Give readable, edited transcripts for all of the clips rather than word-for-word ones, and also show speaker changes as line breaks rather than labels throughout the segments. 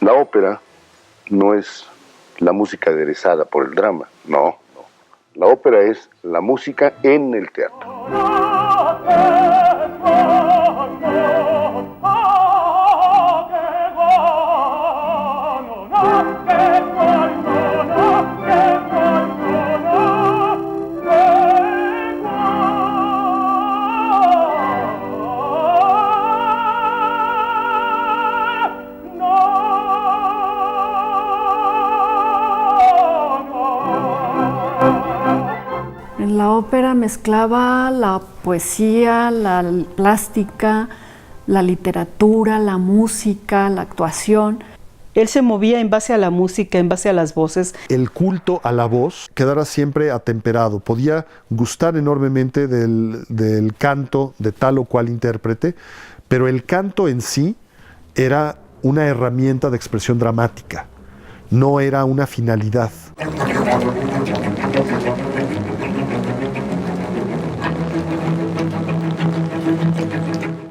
La ópera no es la música aderezada por el drama, no. La ópera es la música en el teatro.
En la ópera mezclaba la poesía, la plástica, la literatura, la música, la actuación.
Él se movía en base a la música, en base a las voces.
El culto a la voz quedara siempre atemperado. Podía gustar enormemente del canto de tal o cual intérprete, pero el canto en sí era una herramienta de expresión dramática, no era una finalidad.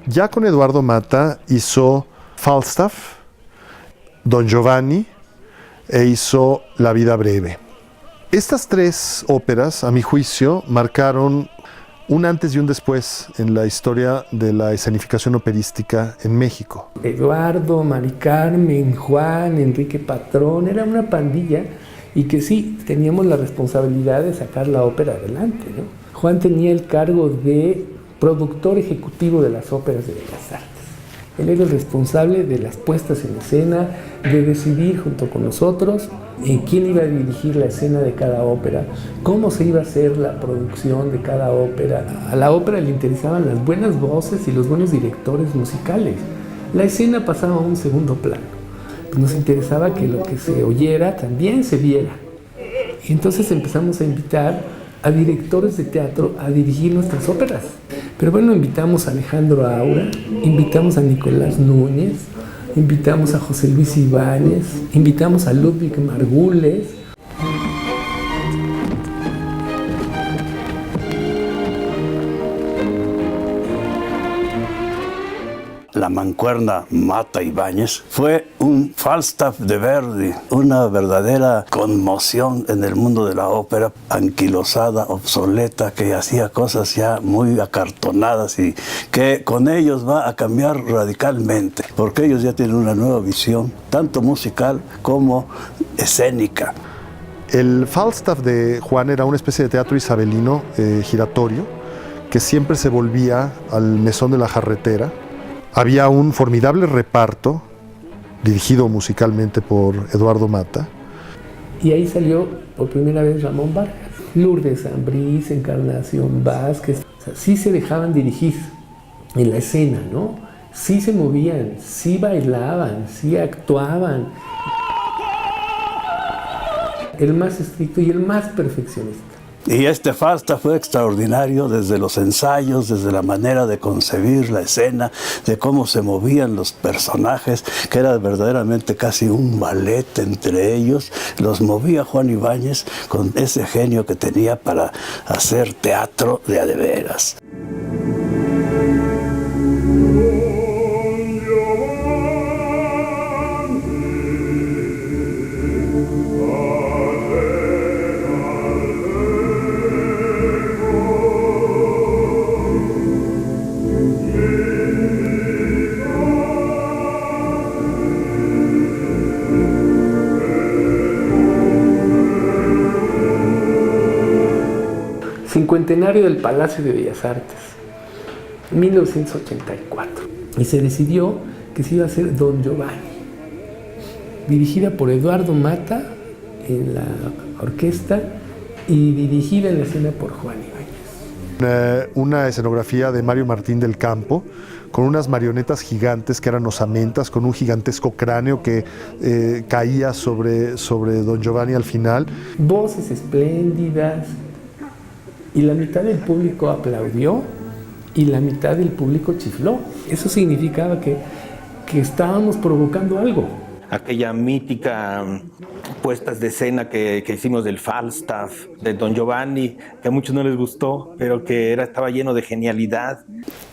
Ya con Eduardo Mata hizo Falstaff, Don Giovanni e hizo La vida breve. Estas tres óperas, a mi juicio, marcaron un antes y un después en la historia de la escenificación operística en México.
Eduardo, Mari Carmen, Juan, Enrique Patrón, era una pandilla y que sí, teníamos la responsabilidad de sacar la ópera adelante, ¿no? Juan tenía el cargo de productor ejecutivo de las óperas de Bellas Artes. Él era el responsable de las puestas en escena, de decidir junto con nosotros en quién iba a dirigir la escena de cada ópera, cómo se iba a hacer la producción de cada ópera. A la ópera le interesaban las buenas voces y los buenos directores musicales. La escena pasaba a un segundo plano. Nos interesaba que lo que se oyera también se viera. Y entonces empezamos a invitar a directores de teatro a dirigir nuestras óperas. Pero bueno, invitamos a Alejandro Aura, invitamos a Nicolás Núñez, invitamos a José Luis Ibáñez, invitamos a Ludwig Margules.
La mancuerna Mata-Ibáñez fue un Falstaff de Verdi, una verdadera conmoción en el mundo de la ópera, anquilosada, obsoleta, que hacía cosas ya muy acartonadas y que con ellos va a cambiar radicalmente, porque ellos ya tienen una nueva visión, tanto musical como escénica.
El Falstaff de Juan era una especie de teatro isabelino giratorio que siempre se volvía al mesón de la jarretera. Había un formidable reparto, dirigido musicalmente por Eduardo Mata.
Y ahí salió por primera vez Ramón Vargas, Lourdes Ambrís, Encarnación Vázquez. O sea, sí se dejaban dirigir en la escena, ¿no? Sí se movían, sí bailaban, sí actuaban. El más estricto y el más perfeccionista.
Y este Falstaff fue extraordinario desde los ensayos, desde la manera de concebir la escena, de cómo se movían los personajes, que era verdaderamente casi un ballet entre ellos. Los movía Juan Ibáñez con ese genio que tenía para hacer teatro de a de veras.
Cincuentenario del Palacio de Bellas Artes, 1984. Y se decidió que se iba a hacer Don Giovanni, dirigida por Eduardo Mata en la orquesta y dirigida en la escena por Juan Ibáñez.
Una escenografía de Mario Martín del Campo, con unas marionetas gigantes que eran osamentas, con un gigantesco cráneo que caía sobre Don Giovanni al final.
Voces espléndidas. Y la mitad del público aplaudió y la mitad del público chifló. Eso significaba que estábamos provocando algo.
Aquella mítica puestas de escena que hicimos del Falstaff, de Don Giovanni, que a muchos no les gustó, pero que estaba lleno de genialidad.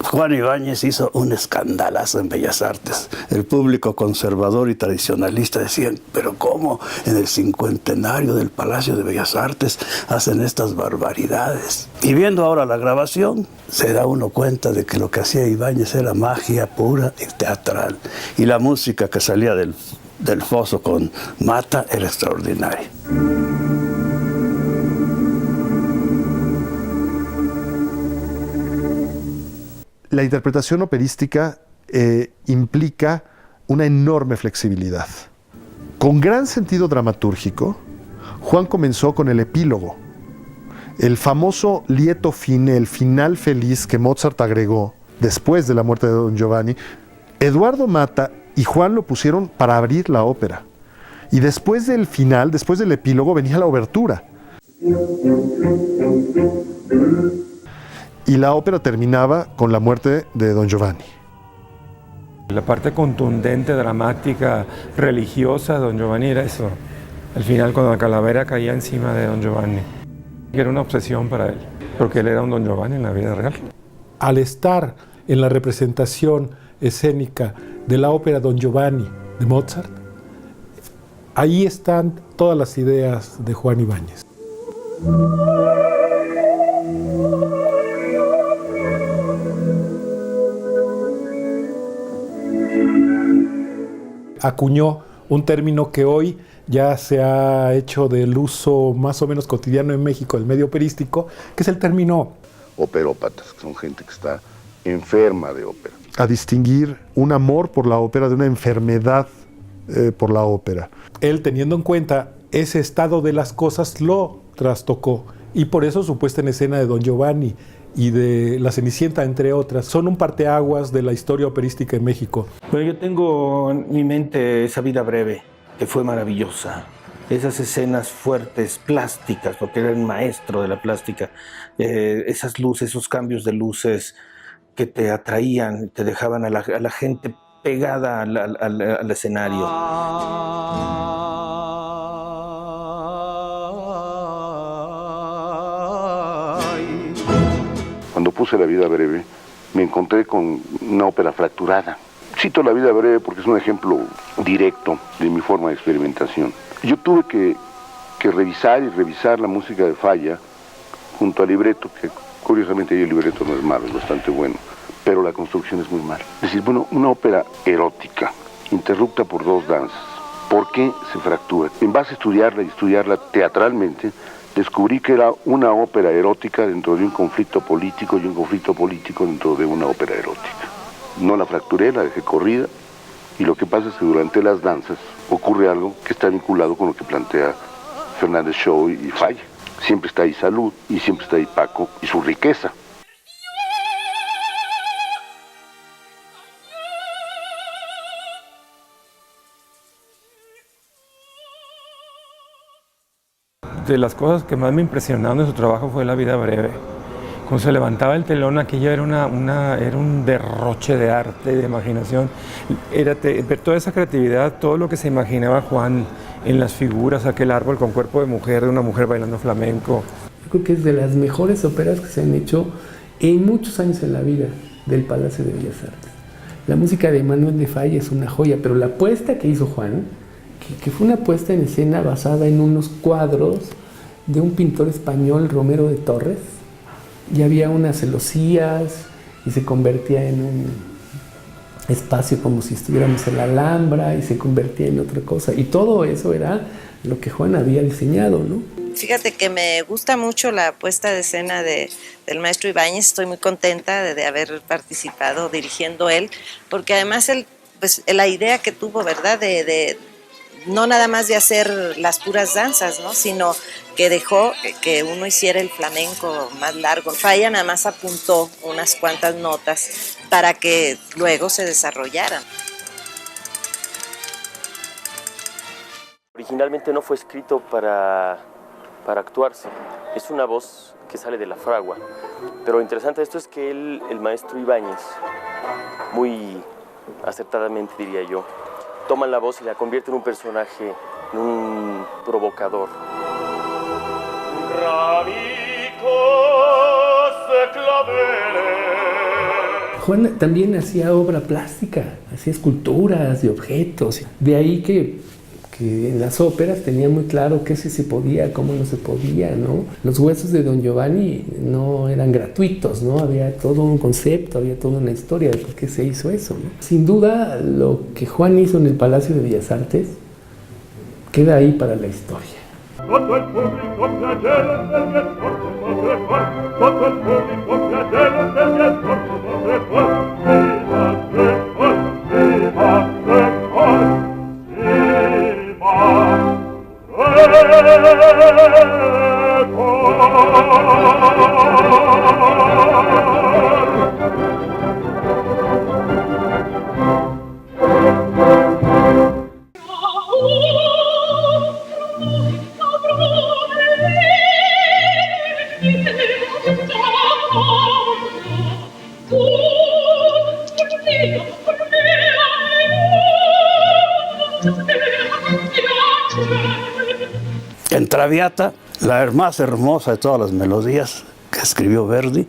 Juan Ibáñez hizo un escandalazo en Bellas Artes. El público conservador y tradicionalista decían, pero ¿cómo en el 50º del Palacio de Bellas Artes hacen estas barbaridades? Y viendo ahora la grabación, se da uno cuenta de que lo que hacía Ibáñez era magia pura y teatral. Y la música que salía del foso con Mata era extraordinaria.
La interpretación operística implica una enorme flexibilidad. Con gran sentido dramatúrgico, Juan comenzó con el epílogo, el famoso lieto fine, el final feliz que Mozart agregó después de la muerte de Don Giovanni. Eduardo Mata y Juan lo pusieron para abrir la ópera. Y después del final, después del epílogo, venía la obertura. Y la ópera terminaba con la muerte de Don Giovanni.
La parte contundente, dramática, religiosa de Don Giovanni era eso. Al final, cuando la calavera caía encima de Don Giovanni. Era una obsesión para él, porque él era un Don Giovanni en la vida real.
Al estar en la representación escénica de la ópera Don Giovanni de Mozart, ahí están todas las ideas de Juan Ibáñez. Acuñó un término que hoy ya se ha hecho del uso más o menos cotidiano en México, el medio operístico, que es el término
Operópatas, que son gente que está enferma de ópera.
A distinguir un amor por la ópera de una enfermedad por la ópera.
Él, teniendo en cuenta ese estado de las cosas, lo trastocó. Y por eso su puesta en escena de Don Giovanni y de La Cenicienta, entre otras, son un parteaguas de la historia operística en México.
Bueno, yo tengo en mi mente esa vida breve, que fue maravillosa. Esas escenas fuertes, plásticas, porque era un maestro de la plástica. Esas luces, esos cambios de luces que te atraían, te dejaban a la gente pegada al escenario.
Cuando puse La vida breve, me encontré con una ópera fracturada. Cito La vida breve porque es un ejemplo directo de mi forma de experimentación. Yo tuve que revisar y revisar la música de Falla junto al libreto, que curiosamente ahí el libreto no es malo, es bastante bueno, pero la construcción es muy mala. Es decir, bueno, una ópera erótica, interrupta por dos danzas. ¿Por qué se fractura? En base a estudiarla y estudiarla teatralmente, descubrí que era una ópera erótica dentro de un conflicto político y un conflicto político dentro de una ópera erótica. No la fracturé, la dejé corrida, y lo que pasa es que durante las danzas ocurre algo que está vinculado con lo que plantea Fernández Shaw y Falla. Siempre está ahí Salud y siempre está ahí Paco y su riqueza.
De las cosas que más me impresionaron de su trabajo fue La vida breve. Cuando se levantaba el telón, aquello era un derroche de arte, de imaginación. Ver toda esa creatividad, todo lo que se imaginaba Juan en las figuras, aquel árbol con cuerpo de mujer, de una mujer bailando flamenco.
Yo creo que es de las mejores óperas que se han hecho en muchos años en la vida del Palacio de Bellas Artes. La música de Manuel de Falla es una joya, pero la puesta que hizo Juan, que fue una puesta en escena basada en unos cuadros de un pintor español, Romero de Torres, y había unas celosías y se convertía en un espacio como si estuviéramos en la Alhambra y se convertía en otra cosa. Y todo eso era lo que Juan había diseñado, ¿no?
Fíjate que me gusta mucho la puesta de escena del maestro Ibáñez. Estoy muy contenta de haber participado dirigiendo él, porque además él, pues, la idea que tuvo, ¿verdad?, de no nada más de hacer las puras danzas, ¿no?, sino que dejó que uno hiciera el flamenco más largo. Falla nada más apuntó unas cuantas notas para que luego se desarrollaran.
Originalmente no fue escrito para actuarse, es una voz que sale de la fragua. Pero lo interesante de esto es que el maestro Ibáñez, muy acertadamente diría yo, toma la voz y la convierte en un personaje en un provocador.
Juan también hacía obra plástica, hacía esculturas de objetos. De ahí que en las óperas tenía muy claro qué sí se podía, cómo no se podía, ¿no? Los huesos de Don Giovanni no eran gratuitos, ¿no? Había todo un concepto, había toda una historia de por qué se hizo eso, ¿no? Sin duda, lo que Juan hizo en el Palacio de Bellas Artes queda ahí para la historia.
Sotto il pubblico flagelo del Padre Juan, sotto il pubblico flagelo del Padre Juan, viva Padre Juan, viva Padre Juan, viva
En Traviata, la más hermosa de todas las melodías que escribió Verdi,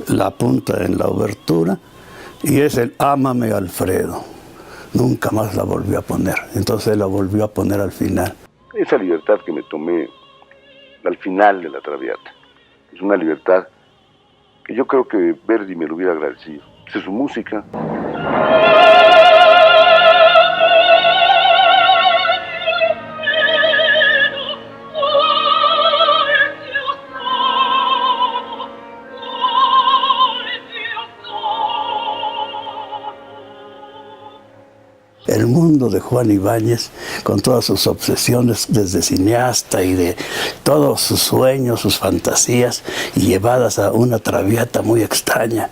la apunta en la obertura, y es el Ámame Alfredo. Nunca más la volvió a poner, entonces la volvió a poner al final.
Esa libertad que me tomé al final de la Traviata es una libertad que yo creo que Verdi me lo hubiera agradecido. Esa es su música.
El mundo de Juan Ibáñez, con todas sus obsesiones desde cineasta y de todos sus sueños, sus fantasías, y llevadas a una Traviata muy extraña.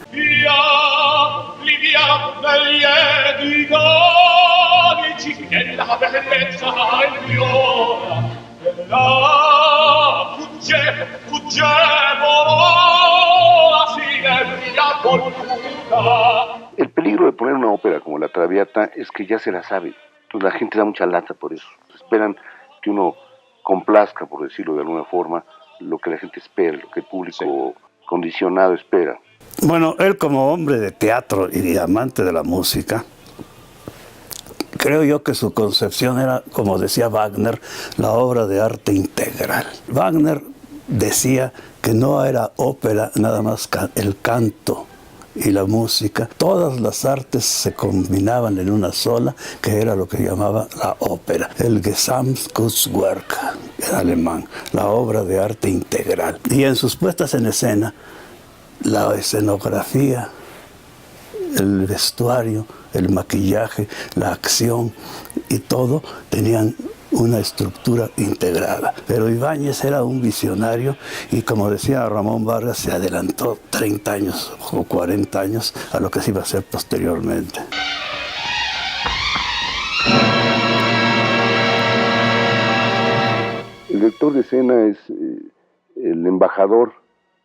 El peligro de poner una ópera como la Traviata es que ya se la sabe. Entonces la gente da mucha lata por eso. Esperan que uno complazca, por decirlo de alguna forma, lo que la gente espera, lo que el público condicionado espera.
Bueno, él como hombre de teatro y amante de la música, creo yo que su concepción era, como decía Wagner, la obra de arte integral. Wagner decía que no era ópera nada más el canto y la música, todas las artes se combinaban en una sola, que era lo que llamaba la ópera, el Gesamtkunstwerk en alemán, la obra de arte integral. Y en sus puestas en escena, la escenografía, el vestuario, el maquillaje, la acción y todo tenían una estructura integrada. Pero Ibáñez era un visionario y, como decía Ramón Vargas, se adelantó 30 años o 40 años a lo que se iba a hacer posteriormente.
El director de escena es el embajador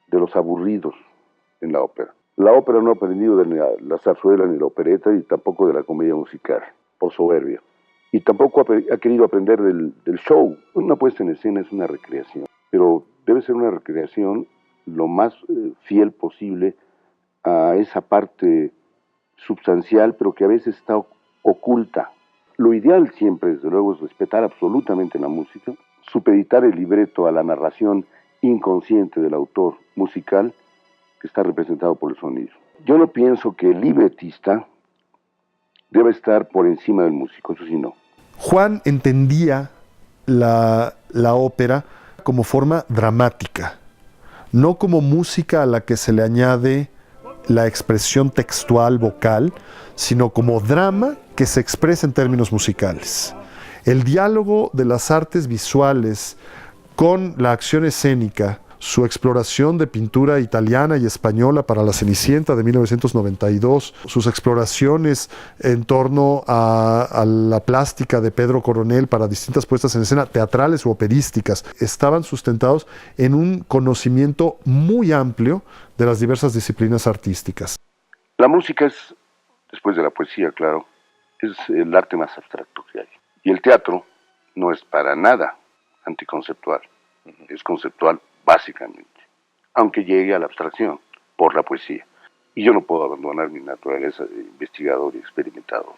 de los aburridos en la ópera. La ópera no ha aprendido de la zarzuela ni la opereta y tampoco de la comedia musical, por soberbia. Y tampoco ha querido aprender del show. Una puesta en escena es una recreación, pero debe ser una recreación lo más fiel posible a esa parte substancial, pero que a veces está oculta. Lo ideal siempre, desde luego, es respetar absolutamente la música, supeditar el libreto a la narración inconsciente del autor musical que está representado por el sonido. Yo no pienso que el libretista debe estar por encima del músico, eso sí no.
Juan entendía la ópera como forma dramática, no como música a la que se le añade la expresión textual vocal, sino como drama que se expresa en términos musicales. El diálogo de las artes visuales con la acción escénica, su exploración de pintura italiana y española para La Cenicienta de 1992, sus exploraciones en torno a la plástica de Pedro Coronel para distintas puestas en escena, teatrales u operísticas, estaban sustentados en un conocimiento muy amplio de las diversas disciplinas artísticas.
La música es, después de la poesía, claro, es el arte más abstracto que hay. Y el teatro no es para nada anticonceptual, es conceptual básicamente, aunque llegue a la abstracción por la poesía. Y yo no puedo abandonar mi naturaleza de investigador y experimentador.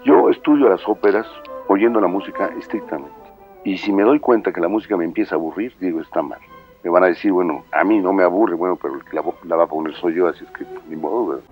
Yo estudio las óperas oyendo la música estrictamente. Y si me doy cuenta que la música me empieza a aburrir, digo, está mal. Me van a decir, bueno, a mí no me aburre, bueno, pero el que la va a poner soy yo, así es que ni modo, ¿verdad?